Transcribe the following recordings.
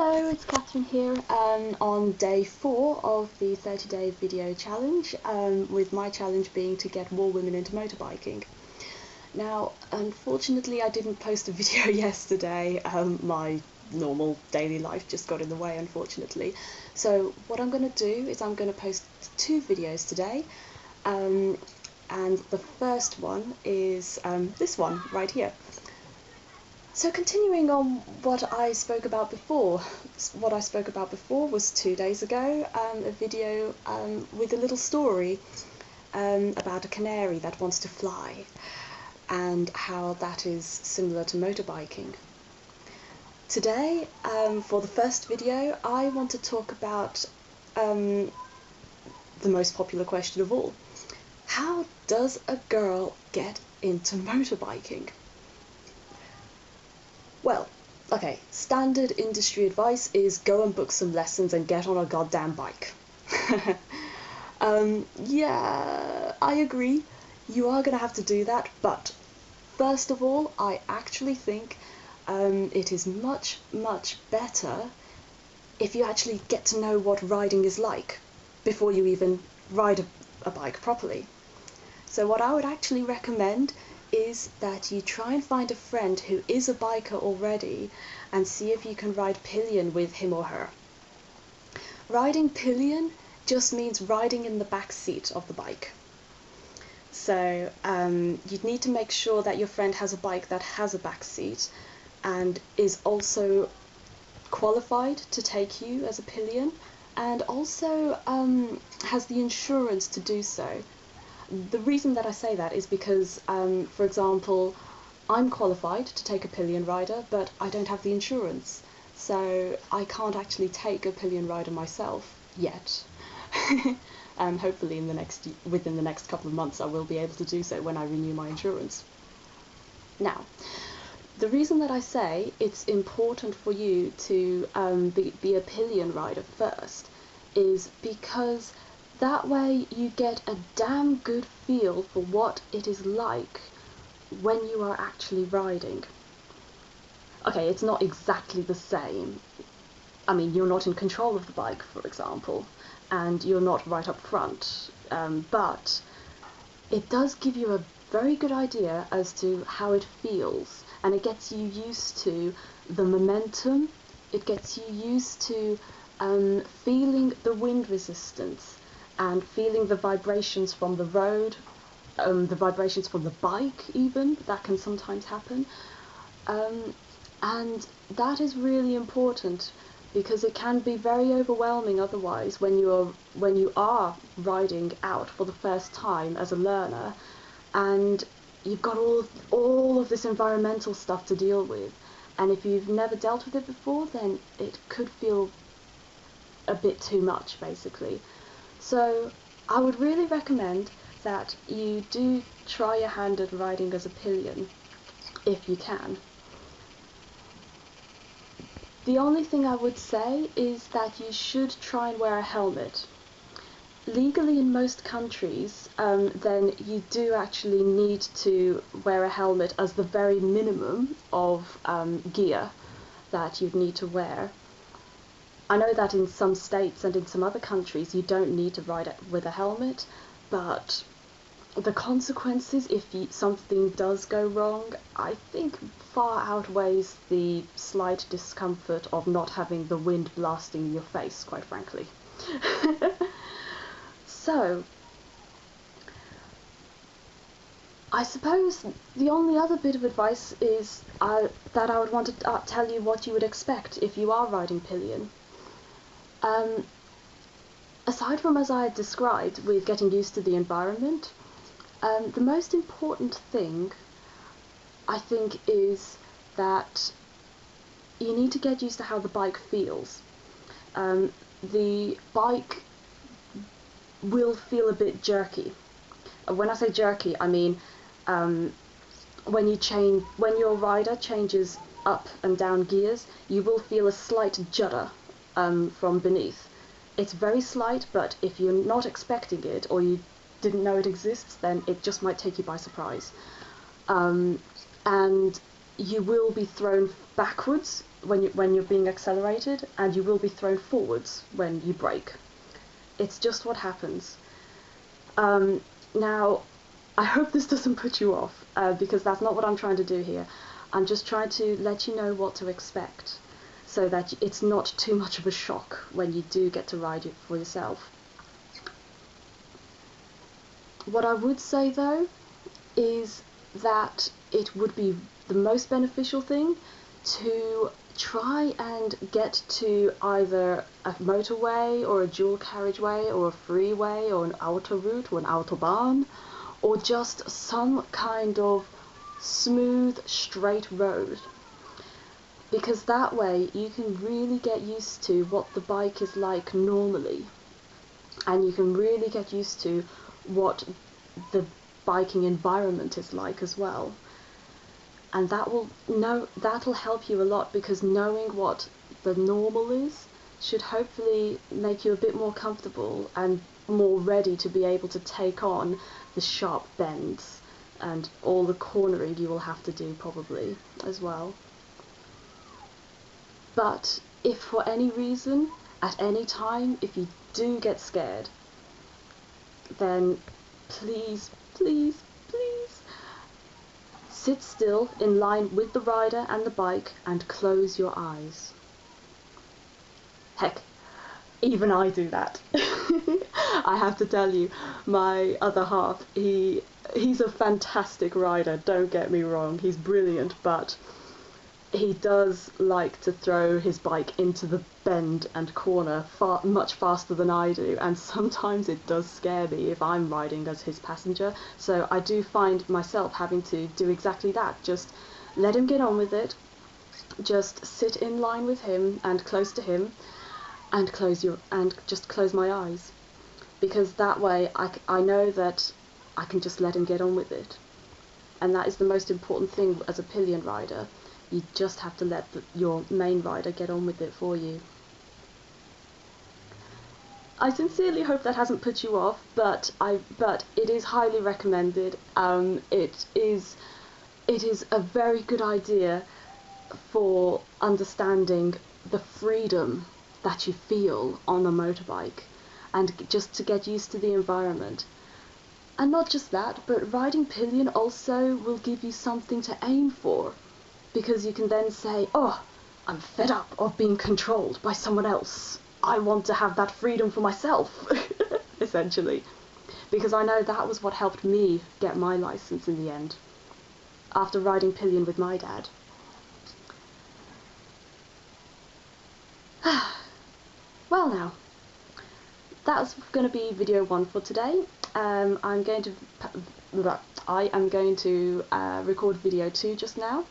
Hello, it's Catherine here on day 4 of the 30-day video challenge, with my challenge being to get more women into motorbiking. Now, unfortunately I didn't post a video yesterday. My normal daily life just got in the way, unfortunately. So what I'm going to do is I'm going to post 2 videos today, and the first one is this one right here. So continuing on what I spoke about before, was 2 days ago, a video with a little story about a canary that wants to fly, and how that is similar to motorbiking. Today, for the first video, I want to talk about the most popular question of all. How does a girl get into motorbiking? Well, okay, standard industry advice is go and book some lessons and get on a goddamn bike. Yeah, I agree, you are going to have to do that, but first of all, I actually think it is much better if you actually get to know what riding is like before you even ride a bike properly. So what I would actually recommend is that you try and find a friend who is a biker already and see if you can ride pillion with him or her. Riding pillion just means riding in the back seat of the bike. So you'd need to make sure that your friend has a bike that has a back seat and is also qualified to take you as a pillion, and also has the insurance to do so. The reason that I say that is because, for example, I'm qualified to take a pillion rider, but I don't have the insurance, so I can't actually take a pillion rider myself yet. Hopefully within the next couple of months I will be able to do so when I renew my insurance. Now, the reason that I say it's important for you to be a pillion rider first is because that way you get a damn good feel for what it is like when you are actually riding. Okay, it's not exactly the same. I mean, you're not in control of the bike, for example, and you're not right up front, but it does give you a very good idea as to how it feels, and it gets you used to the momentum, it gets you used to feeling the wind resistance, and feeling the vibrations from the road, the vibrations from the bike even, that can sometimes happen. And that is really important, because it can be very overwhelming otherwise when you are riding out for the first time as a learner, and you've got all of this environmental stuff to deal with, and if you've never dealt with it before, then it could feel a bit too much, basically. So I would really recommend that you do try your hand at riding as a pillion, if you can. The only thing I would say is that you should try and wear a helmet. Legally in most countries, then you do actually need to wear a helmet as the very minimum of gear that you'd need to wear. I know that in some states and in some other countries you don't need to ride with a helmet, but the consequences if something does go wrong, I think far outweighs the slight discomfort of not having the wind blasting in your face, quite frankly. So, I suppose the only other bit of advice is that I would want to tell you what you would expect if you are riding pillion. Aside from, as I had described, with getting used to the environment, the most important thing, I think, is that you need to get used to how the bike feels. The bike will feel a bit jerky. When I say jerky, I mean when your rider changes up and down gears, you will feel a slight judder from beneath. It's very slight, but if you're not expecting it, or you didn't know it exists, then it just might take you by surprise. And you will be thrown backwards when you're being accelerated, and you will be thrown forwards when you brake. It's just what happens. Now, I hope this doesn't put you off, because that's not what I'm trying to do here. I'm just trying to let you know what to expect, so that it's not too much of a shock when you do get to ride it for yourself. What I would say though is that it would be the most beneficial thing to try and get to either a motorway or a dual carriageway or a freeway or an autoroute or an autobahn, or just some kind of smooth, straight road. Because that way you can really get used to what the bike is like normally, and you can really get used to what the biking environment is like as well. And that'll help you a lot, because knowing what the normal is should hopefully make you a bit more comfortable and more ready to be able to take on the sharp bends and all the cornering you will have to do probably as well. But if for any reason, at any time, if you do get scared, then please, please, please sit still in line with the rider and the bike and close your eyes. Heck, even I do that. I have to tell you, my other half, he's a fantastic rider, don't get me wrong, he's brilliant, but he does like to throw his bike into the bend and corner much faster than I do, and sometimes it does scare me if I'm riding as his passenger, so I do find myself having to do exactly that. Just let him get on with it, just sit in line with him and close to him, and just close my eyes, because that way I know that I can just let him get on with it. And that is the most important thing as a pillion rider. You just have to let your main rider get on with it for you. I sincerely hope that hasn't put you off, but it is highly recommended. It is a very good idea for understanding the freedom that you feel on a motorbike, and just to get used to the environment. And not just that, but riding pillion also will give you something to aim for, because you can then say, oh, I'm fed up of being controlled by someone else. I want to have that freedom for myself, essentially. Because I know that was what helped me get my license in the end, after riding pillion with my dad. Well now, that's going to be video 1 for today. I am going to record video 2 just now.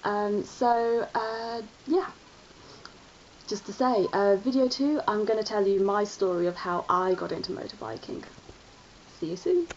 Yeah, just to say, video 2, I'm going to tell you my story of how I got into motorbiking. See you soon.